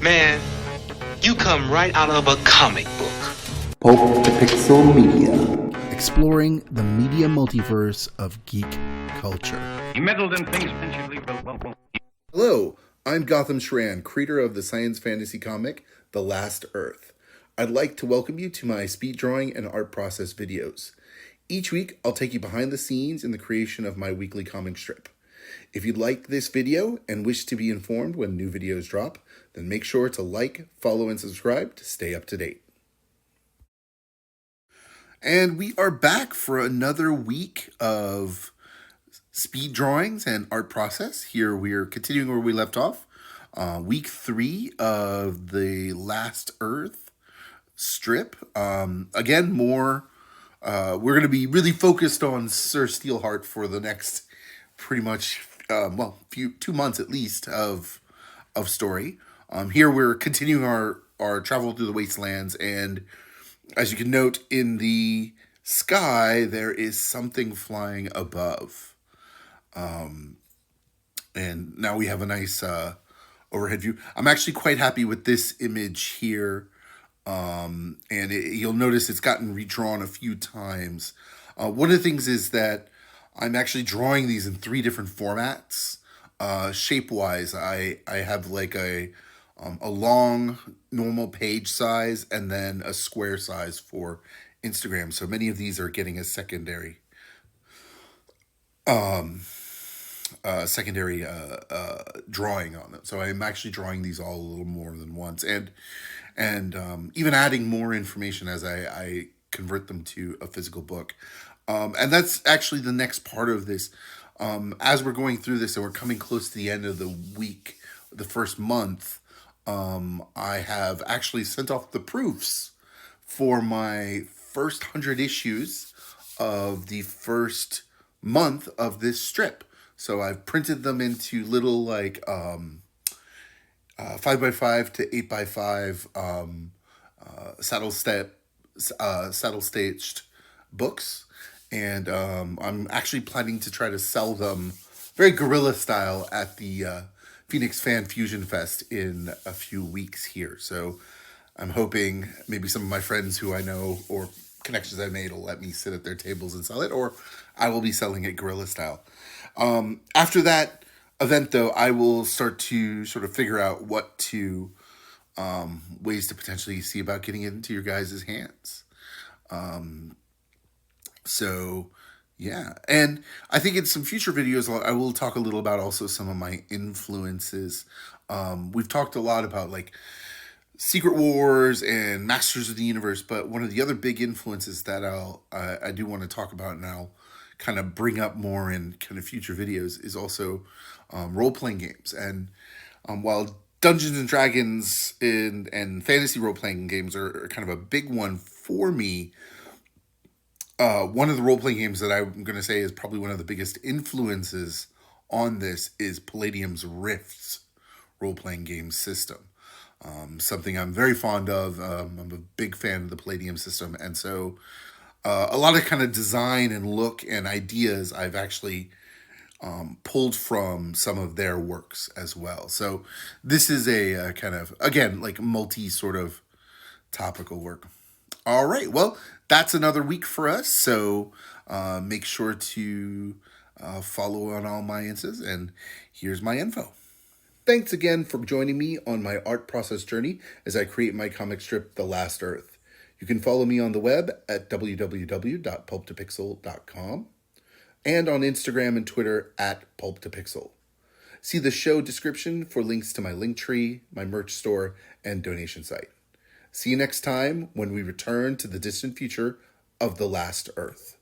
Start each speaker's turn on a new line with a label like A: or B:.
A: Man, you come right out of a comic book.
B: Pulp to Pixel Media.
C: Exploring the media multiverse of geek culture.
D: He meddled in things potentially.
E: Hello, I'm Gotham Shran, creator of the science fantasy comic, The Last Earth. I'd like to welcome you to my speed drawing and art process videos. Each week, I'll take you behind the scenes in the creation of my weekly comic strip. If you like this video and wish to be informed when new videos drop, then make sure to like, follow, and subscribe to stay up to date. And we are back for another week of speed drawings and art process. Here we are continuing where we left off. Week 3 of the Last Earth strip. Again, we're going to be really focused on Sir Steelheart for the next pretty much 2 months at least of story. Here we're continuing our travel through the wastelands, and as you can note in the sky, there is something flying above. And now we have a nice overhead view. I'm actually quite happy with this image here. You'll notice it's gotten redrawn a few times. One of the things is that I'm actually drawing these in 3 different formats. Shape-wise, I have like a long normal page size and then a square size for Instagram. So many of these are getting a secondary drawing on them. So I'm actually drawing these all a little more than once, and even adding more information as I convert them to a physical book. And that's actually the next part of this. As we're going through this and we're coming close to the end of the week, the first month, I have actually sent off the proofs for my first 100 issues of the first month of this strip. So I've printed them into little 5x5 to 8x5 saddle staged books. And I'm actually planning to try to sell them very guerrilla style at the Phoenix Fan Fusion Fest in a few weeks here. So I'm hoping maybe some of my friends who I know or connections I made will let me sit at their tables and sell it, or I will be selling it guerrilla style. After that event, though, I will start to sort of figure out what ways to potentially see about getting it into your guys' hands. So yeah, and I think in some future videos, I will talk a little about also some of my influences. We've talked a lot about like Secret Wars and Masters of the Universe, but one of the other big influences that I do want to talk about, and I'll kind of bring up more in kind of future videos, is also role-playing games. And while Dungeons and Dragons and fantasy role-playing games are kind of a big one for me, one of the role-playing games that I'm going to say is probably one of the biggest influences on this is Palladium's Rifts role-playing game system. Something I'm very fond of. I'm a big fan of the Palladium system. And so a lot of kind of design and look and ideas I've actually pulled from some of their works as well. So this is a kind of, again, like multi sort of topical work. All right, well, that's another week for us. So make sure to follow on all my Instas, and here's my info. Thanks again for joining me on my art process journey as I create my comic strip, The Last Earth. You can follow me on the web at www.pulptopixel.com and on Instagram and Twitter at pulptopixel. See the show description for links to my Linktree, my merch store, and donation site. See you next time when we return to the distant future of The Last Earth.